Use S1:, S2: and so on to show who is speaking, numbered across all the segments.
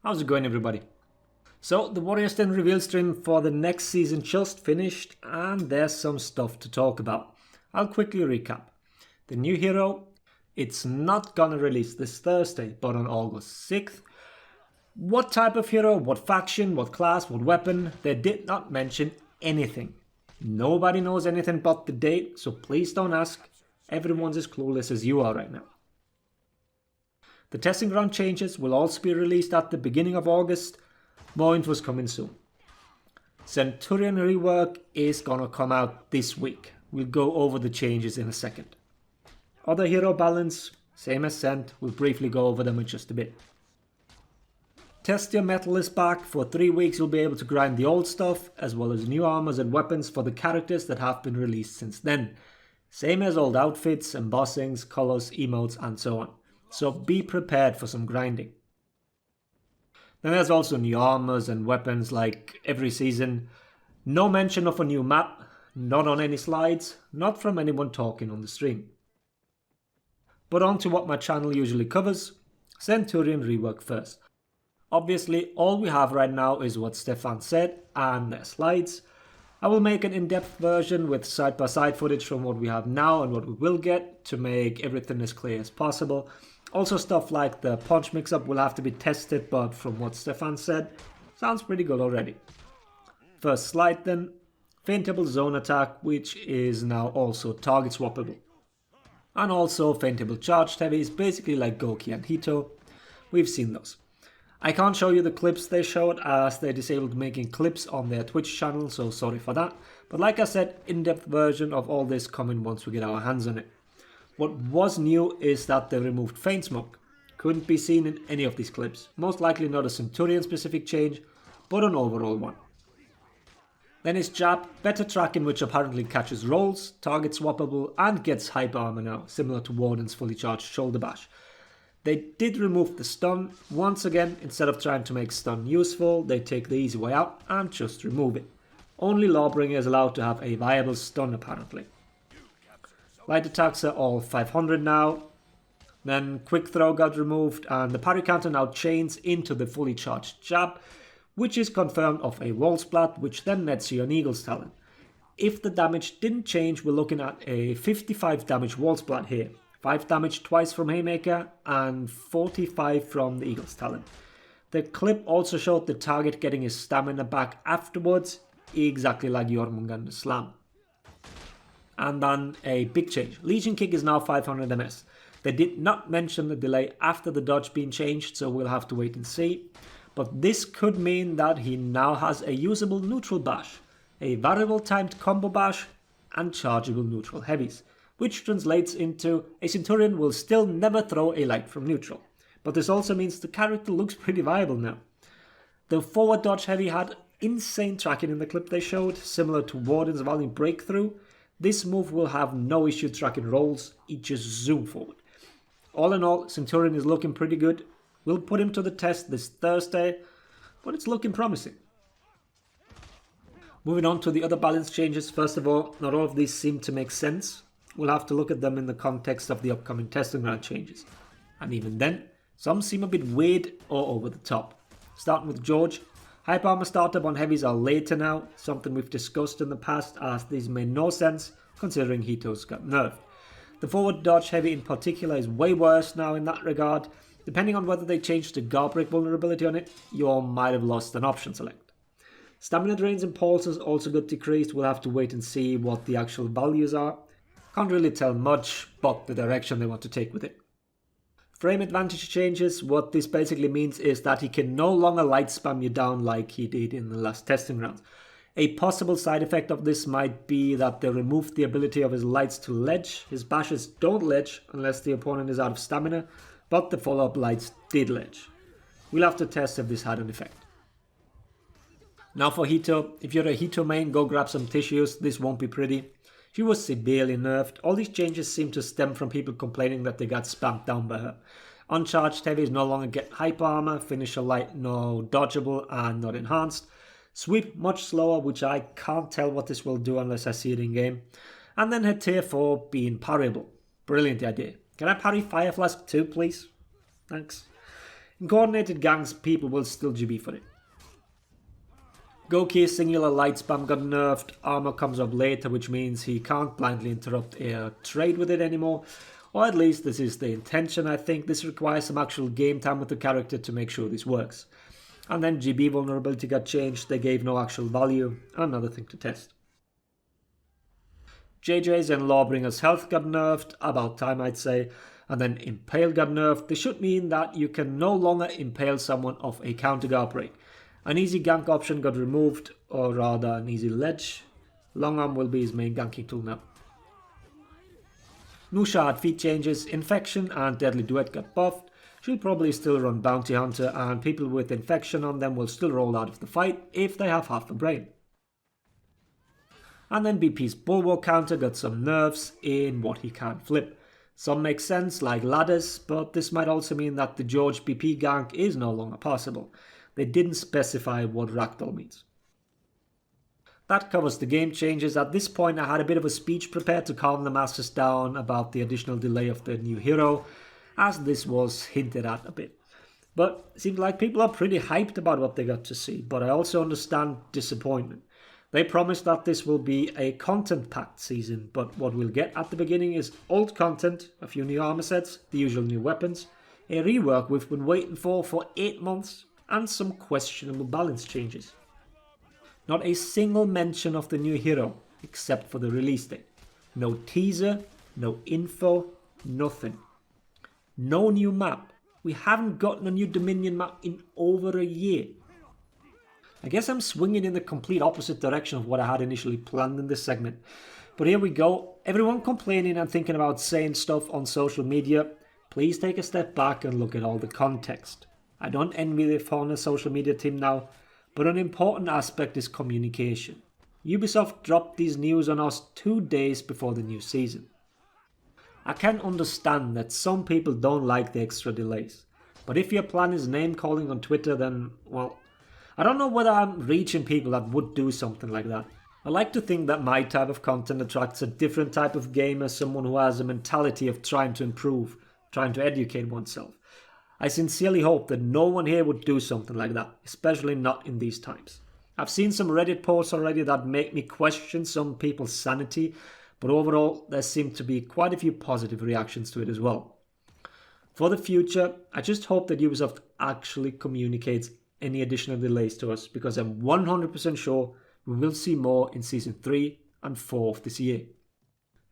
S1: How's it going, everybody? So the Warriors Den reveal stream for the next season just finished, and there's some stuff to talk about. I'll quickly recap. The new hero, it's not gonna release this Thursday, but on August 6th. What type of hero, what faction, what class, what weapon, they did not mention anything. Nobody knows anything but the date, so please don't ask. Everyone's as clueless as you are right now. The testing ground changes will also be released at the beginning of August. More info is coming soon. Centurion Rework is gonna come out this week. We'll go over the changes in a second. Other hero balance, same as Cent, we'll briefly go over them in just a bit. Test Your Metal is back. For 3 weeks you'll be able to grind the old stuff, as well as new armors and weapons for the characters that have been released since then. Same as old outfits, embossings, colors, emotes and so on. So be prepared for some grinding. Then there's also new armors and weapons like every season. No mention of a new map, not on any slides, not from anyone talking on the stream. But on to what my channel usually covers, Centurion Rework first. Obviously all we have right now is what Stefan said and their slides. I will make an in-depth version with side-by-side footage from what we have now and what we will get to make everything as clear as possible. Also stuff like the punch mix-up will have to be tested, but from what Stefan said, sounds pretty good already. First slide then, feintable zone attack, which is now also target swappable. And also feintable charged heavies, basically like Goki and Hito. We've seen those. I can't show you the clips they showed as they disabled making clips on their Twitch channel, so sorry for that. But like I said, in-depth version of all this coming once we get our hands on it. What was new is that they removed Feint Smoke. Couldn't be seen in any of these clips. Most likely not a Centurion specific change, but an overall one. Then is Jab, better tracking, which apparently catches rolls, target swappable and gets hyper armor now, similar to Warden's fully charged shoulder bash. They did remove the stun. Once again, instead of trying to make stun useful, they take the easy way out and just remove it. Only Lawbringer is allowed to have a viable stun apparently. Light attacks are all 500 now. Then quick throw got removed and the parry counter now chains into the fully charged jab, which is confirmed of a wall splat, which then nets you an Eagle's Talon. If the damage didn't change, we're looking at a 55 damage wall splat here. 5 damage twice from Haymaker and 45 from the Eagle's Talon. The clip also showed the target getting his stamina back afterwards, exactly like Jormungandr's Slam. And then a big change. Legion Kick is now 500 MS. They did not mention the delay after the dodge being changed, so we'll have to wait and see. But this could mean that he now has a usable neutral bash, a variable timed combo bash, and chargeable neutral heavies, which translates into a Centurion will still never throw a light from neutral. But this also means the character looks pretty viable now. The forward dodge heavy had insane tracking in the clip they showed, similar to Warden's Valiant Breakthrough. This move will have no issue tracking rolls, it just zoom forward. All in all, Centurion is looking pretty good. We'll put him to the test this Thursday, but it's looking promising. Moving on to the other balance changes, first of all, not all of these seem to make sense. We'll have to look at them in the context of the upcoming testing ground changes. And even then, some seem a bit weird or over the top. Starting with George. Hyper armor startup on heavies are later now, something we've discussed in the past as these made no sense considering Hito's got nerfed. The forward dodge heavy in particular is way worse now in that regard. Depending on whether they changed the guard break vulnerability on it, you all might have lost an option select. Stamina drains and pulses also got decreased. We'll have to wait and see what the actual values are. Can't really tell much but the direction they want to take with it. Frame advantage changes. What this basically means is that he can no longer light spam you down like he did in the last testing rounds. A possible side effect of this might be that they removed the ability of his lights to ledge. His bashes don't ledge unless the opponent is out of stamina, but the follow-up lights did ledge. We'll have to test if this had an effect. Now for Hito. If you're a Hito main, go grab some tissues. This won't be pretty. She was severely nerfed. All these changes seem to stem from people complaining that they got spammed down by her. Uncharged heavies no longer get hyper armor, finisher light no dodgeable and not enhanced. Sweep much slower, which I can't tell what this will do unless I see it in game. And then her tier 4 being parryable. Brilliant idea. Can I parry Fire Flask too, please? Thanks. In coordinated ganks, people will still GB for it. Gouki's singular light spam got nerfed, armor comes up later, which means he can't blindly interrupt a trade with it anymore. Or at least this is the intention. I think this requires some actual game time with the character to make sure this works. And then GB vulnerability got changed, they gave no actual value, another thing to test. JJ's and Lawbringer's health got nerfed, about time I'd say, and then Impale got nerfed. This should mean that you can no longer impale someone off a counter guard break. An easy gank option got removed, or rather an easy ledge. Long arm will be his main ganking tool now. Nusha had feat changes, Infection and Deadly Duet got buffed. She'll probably still run Bounty Hunter, and people with Infection on them will still roll out of the fight if they have half a brain. And then BP's Bulwark counter got some nerfs in what he can't flip. Some make sense, like ladders, but this might also mean that the George BP gank is no longer possible. They didn't specify what Ragdoll means. That covers the game changes. At this point I had a bit of a speech prepared to calm the masters down about the additional delay of the new hero, as this was hinted at a bit. But it seems like people are pretty hyped about what they got to see, but I also understand disappointment. They promised that this will be a content-packed season, but what we'll get at the beginning is old content, a few new armor sets, the usual new weapons, a rework we've been waiting for 8 months, and some questionable balance changes. Not a single mention of the new hero, except for the release date. No teaser, no info, nothing. No new map. We haven't gotten a new Dominion map in over a year. I guess I'm swinging in the complete opposite direction of what I had initially planned in this segment. But here we go. Everyone complaining and thinking about saying stuff on social media, please take a step back and look at all the context. I don't envy the Fauna social media team now, but an important aspect is communication. Ubisoft dropped these news on us 2 days before the new season. I can understand that some people don't like the extra delays, but if your plan is name calling on Twitter, then, well, I don't know whether I'm reaching people that would do something like that. I like to think that my type of content attracts a different type of gamer, someone who has a mentality of trying to improve, trying to educate oneself. I sincerely hope that no one here would do something like that, especially not in these times. I've seen some Reddit posts already that make me question some people's sanity, but overall there seem to be quite a few positive reactions to it as well. For the future, I just hope that Ubisoft actually communicates any additional delays to us, because I'm 100% sure we will see more in Season 3 and 4 of this year.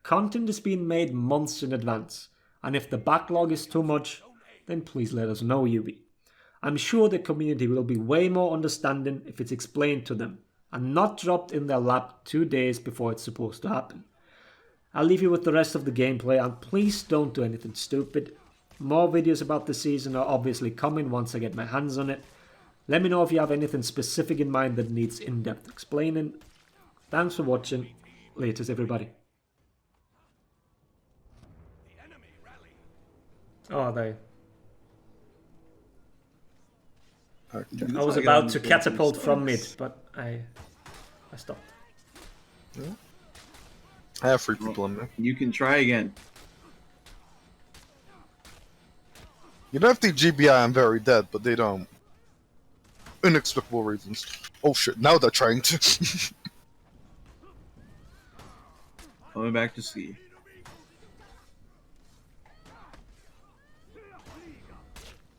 S1: Content is being made months in advance, and if the backlog is too much, then please let us know, Ubi. I'm sure the community will be way more understanding if it's explained to them, and not dropped in their lap 2 days before it's supposed to happen. I'll leave you with the rest of the gameplay, and please don't do anything stupid. More videos about the season are obviously coming once I get my hands on it. Let me know if you have anything specific in mind that needs in-depth explaining. Thanks for watching. Laters, everybody. Oh, are they? I was about to catapult from mid, but I stopped.
S2: Yeah. I have 3 people in there.
S3: You can try again.
S2: You don't have to GBI, I'm very dead, but they don't. Inexplicable reasons. Oh shit, now they're trying to.
S3: Coming back to see.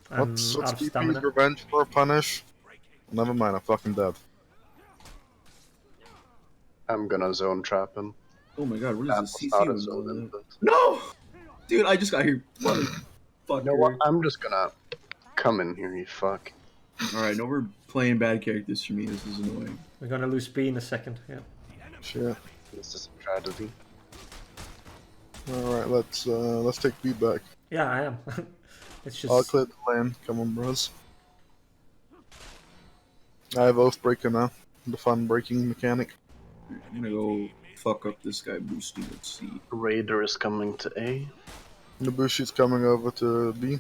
S2: What's BP's revenge for a punish? Never mind, I'm fucking dead.
S4: I'm gonna zone trap him.
S3: Oh my god, what is this
S4: Out of
S3: CC?
S4: zone input.
S3: No! Dude, I just got here. Fucker.
S4: You know what? I'm just gonna come in here, you fuck.
S3: Alright, no, we're playing bad characters for me. This is annoying.
S1: We're gonna lose B in a second, yeah.
S2: Sure.
S4: This is a tragedy.
S2: Alright, let's take B back.
S1: Yeah, I am. It's just...
S2: I'll clear the lane. Come on, bros. I have oath breaker now. The fun breaking mechanic.
S3: I'm gonna go fuck up this guy boosting at C.
S4: Raider is coming to A.
S2: Nobushi's coming over to B.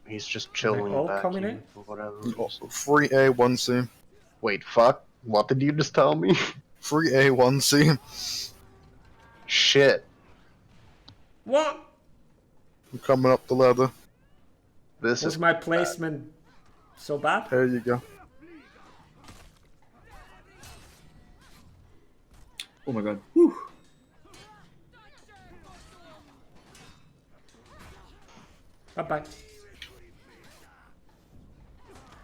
S4: He's just chilling
S1: all
S4: back
S1: coming
S4: here
S1: in?
S4: or whatever.
S2: Free A, 1C.
S4: Wait, fuck? What did you just tell me?
S2: Free A, 1C.
S4: Shit.
S1: What?
S2: I'm coming up the ladder.
S4: This
S1: Was
S4: is
S1: my placement so bad?
S2: There you go.
S3: Oh my god. Whew.
S1: Bye-bye.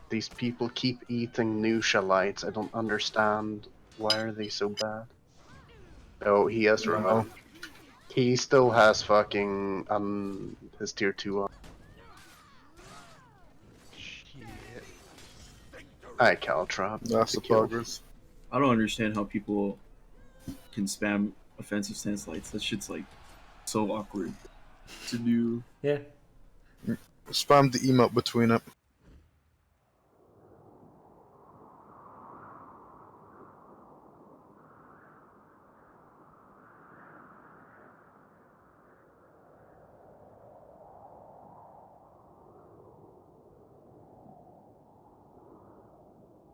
S4: These people keep eating Nusha lights. I don't understand. Why are they so bad? Oh, he has
S2: Wow.
S4: revenge. He still has fucking his tier 2 on.
S5: Shit.
S4: Hi, Caltrop.
S2: That's the
S4: Kill.
S2: progress.
S3: I don't understand how people can spam offensive stance lights. That shit's like so awkward to do.
S1: Yeah.
S2: Spam the emote between it.